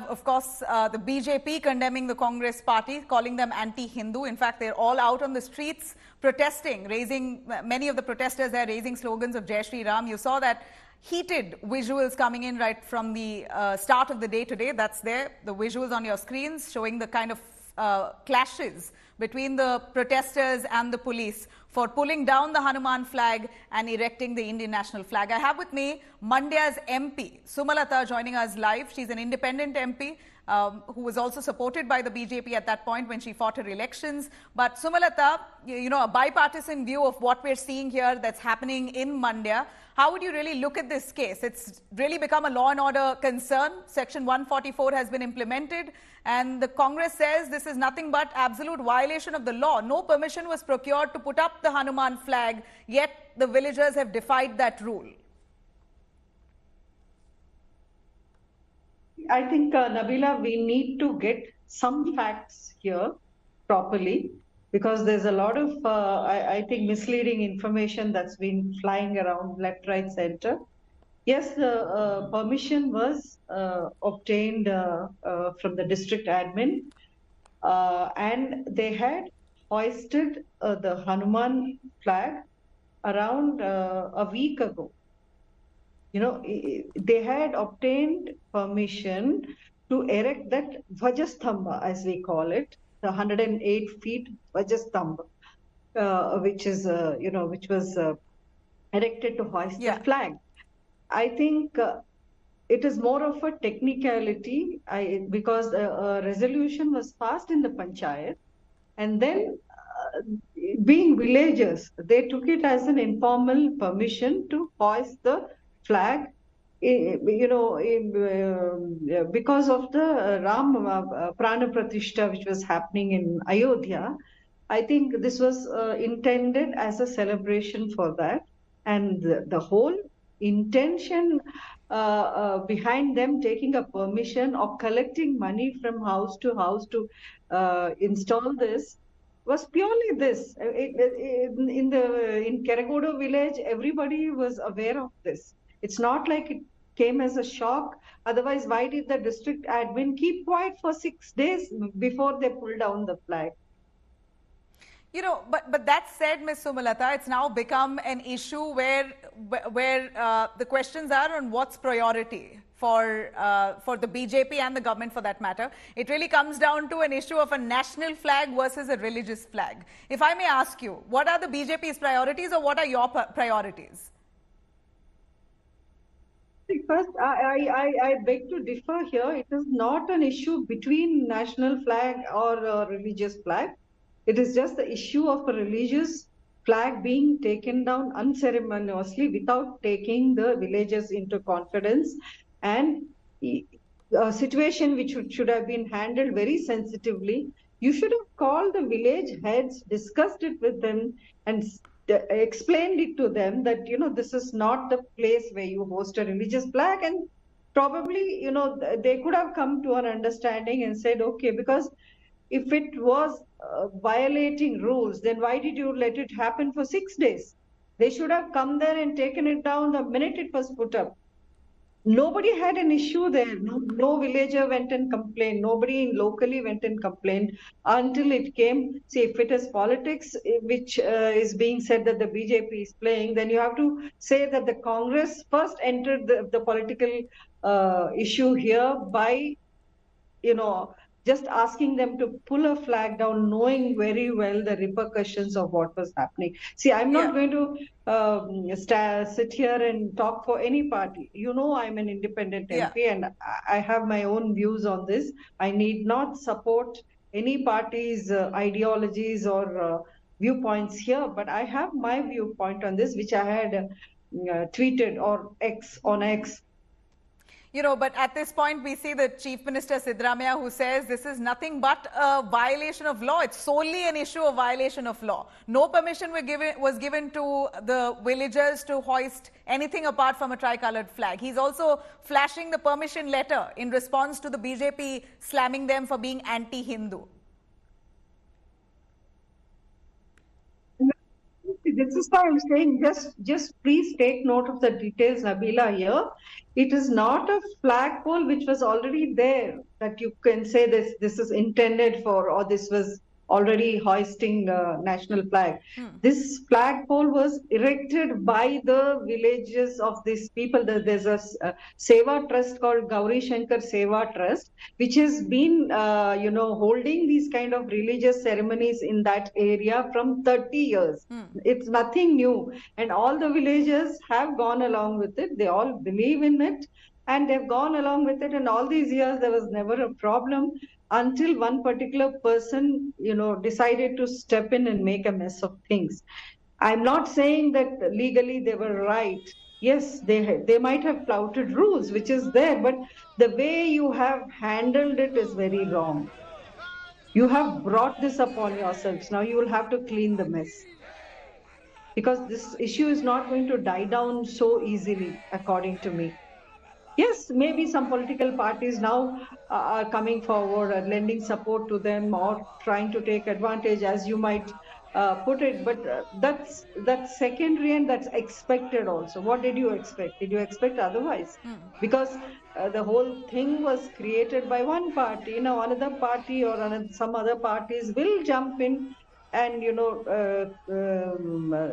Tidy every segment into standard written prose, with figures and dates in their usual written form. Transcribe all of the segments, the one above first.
Of course, the BJP condemning the Congress party, calling them anti-Hindu. In fact, they're all out on the streets protesting, many of the protesters there raising slogans of Jai Shri Ram. You saw that heated visuals coming in right from the start of the day today. That's there, the visuals on your screens showing the kind of clashes between the protesters and the police for pulling down the Hanuman flag and erecting the Indian national flag. I have with me Mandya's MP, Sumalata, joining us live. She's an independent MP who was also supported by the BJP at that point when she fought her elections. But Sumalata, you know, a bipartisan view of what we're seeing here that's happening in Mandya. How would you really look at this case? It's really become a law and order concern. Section 144 has been implemented and the Congress says this is nothing but absolute violation of the law. No permission was procured to put up the Hanuman flag, yet the villagers have defied that rule. I think, Nabila, we need to get some facts here properly, because there's a lot of, I think, misleading information that's been flying around left, right, center. Yes, the permission was obtained from the district admin, and they had hoisted the Hanuman flag around a week ago. You know, they had obtained permission to erect that Vajastamba, as we call it, the 108 feet Vajastamba, which is, which was erected to hoist the flag. I think it is more of a technicality because a resolution was passed in the panchayat, and then being villagers, they took it as an informal permission to hoist the flag, because of the Ram Prana Pratishtha which was happening in Ayodhya. I think this was intended as a celebration for that, and the whole intention behind them taking a permission or collecting money from house to house to install this was purely this. In Keragodu village, everybody was aware of this. It's not like it came as a shock. Otherwise, why did the district admin keep quiet for 6 days before they pulled down the flag? You know, but that said, Ms. Sumalata, it's now become an issue where the questions are on what's priority for the BJP and the government, for that matter. It really comes down to an issue of a national flag versus a religious flag. If I may ask you, what are the BJP's priorities, or what are your priorities? First, I beg to differ here. It is not an issue between national flag or a religious flag. It is just the issue of a religious flag being taken down unceremoniously without taking the villagers into confidence, and a situation which should have been handled very sensitively. You should have called the village heads, discussed it with them, and explained it to them that, this is not the place where you host a religious flag, and probably, they could have come to an understanding and said, okay, because if it was violating rules, then why did you let it happen for 6 days? They should have come there and taken it down the minute it was put up. Nobody had an issue there. No villager went and complained. Nobody locally went and complained until it came. See, if it is politics, which is being said that the BJP is playing, then you have to say that the Congress first entered the political issue here by, just asking them to pull a flag down, knowing very well the repercussions of what was happening. See, I'm not going to sit here and talk for any party. I'm an independent MP and I have my own views on this. I need not support any party's ideologies or viewpoints here, but I have my viewpoint on this, which I had tweeted or on X. But at this point, we see the Chief Minister Siddaramaiah, who says this is nothing but a violation of law. It's solely an issue of violation of law. No permission was given to the villagers to hoist anything apart from a tricolored flag. He's also flashing the permission letter in response to the BJP slamming them for being anti-Hindu. This this is why I'm saying just please take note of the details, Nabila, here. It is not a flagpole which was already there that you can say this is intended for, or this was already hoisting national flag. This flagpole was erected by the villages of these people. There's a Seva trust called Gauri Shankar Seva Trust, which has been, holding these kind of religious ceremonies in that area from 30 years. It's nothing new. And all the villagers have gone along with it. They all believe in it. And they've gone along with it. And all these years, there was never a problem until one particular person, decided to step in and make a mess of things. I'm not saying that legally they were right. Yes, they might have flouted rules, which is there, but the way you have handled it is very wrong. You have brought this upon yourselves. Now you will have to clean the mess. Because this issue is not going to die down so easily, according to me. Yes, maybe some political parties now are coming forward and lending support to them or trying to take advantage, as you might put it. But that's secondary and that's expected also. What did you expect? Did you expect otherwise? Because the whole thing was created by one party. Now another party or some other parties will jump in and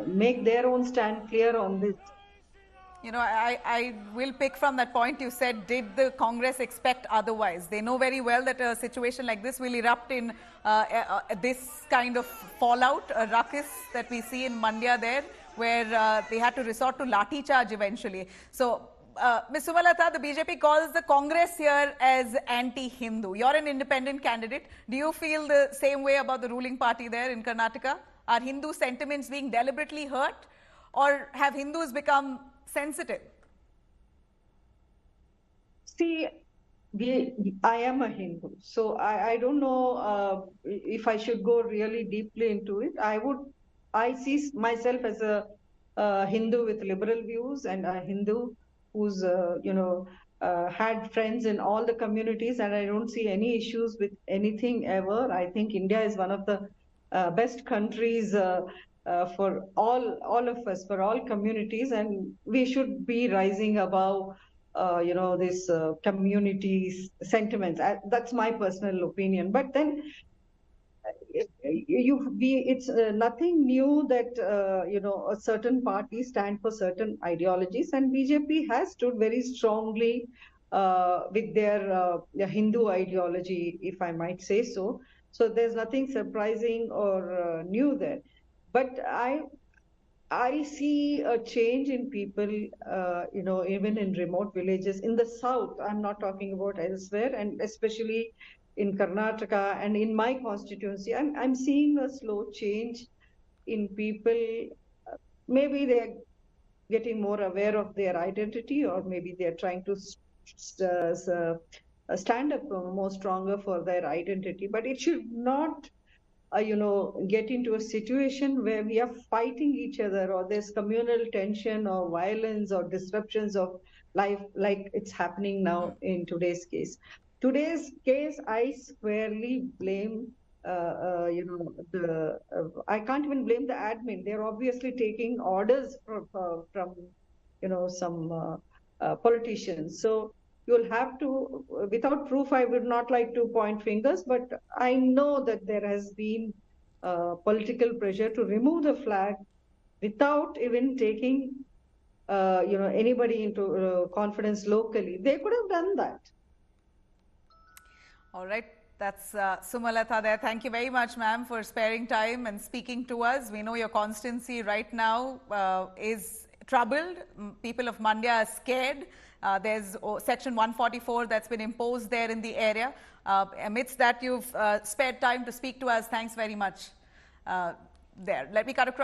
make their own stand clear on this. I will pick from that point you said, did the Congress expect otherwise? They know very well that a situation like this will erupt in this kind of fallout, a ruckus that we see in Mandya there, where they had to resort to lathi charge eventually. So, Ms. Sumalata, the BJP calls the Congress here as anti-Hindu. You're an independent candidate. Do you feel the same way about the ruling party there in Karnataka? Are Hindu sentiments being deliberately hurt? Or have Hindus become sensitive? See, I am a Hindu, so I don't know if I should go really deeply into it. I see myself as a Hindu with liberal views and a Hindu who's, had friends in all the communities, and I don't see any issues with anything ever. I think India is one of the best countries for all of us, for all communities, and we should be rising above, this community sentiments. That's my personal opinion. But then, it's nothing new that a certain party stand for certain ideologies, and BJP has stood very strongly with their Hindu ideology, if I might say so. So there's nothing surprising or new there. But I see a change in people, even in remote villages in the south. I'm not talking about elsewhere, and especially in Karnataka and in my constituency. I'm seeing a slow change in people. Maybe they're getting more aware of their identity, or maybe they're trying to stand up more stronger for their identity. But it should not get into a situation where we are fighting each other, or there's communal tension or violence or disruptions of life like it's happening now in today's case. Today's case, I squarely blame, I can't even blame the admin. They're obviously taking orders from some politicians. So you'll have to, without proof, I would not like to point fingers, but I know that there has been political pressure to remove the flag without even taking, anybody into confidence locally. They could have done that. All right. That's Sumalata there. Thank you very much, ma'am, for sparing time and speaking to us. We know your constituency right now is troubled. People of Mandya are scared. There's Section 144 that's been imposed there in the area. Amidst that, you've spared time to speak to us. Thanks very much there. Let me cut across.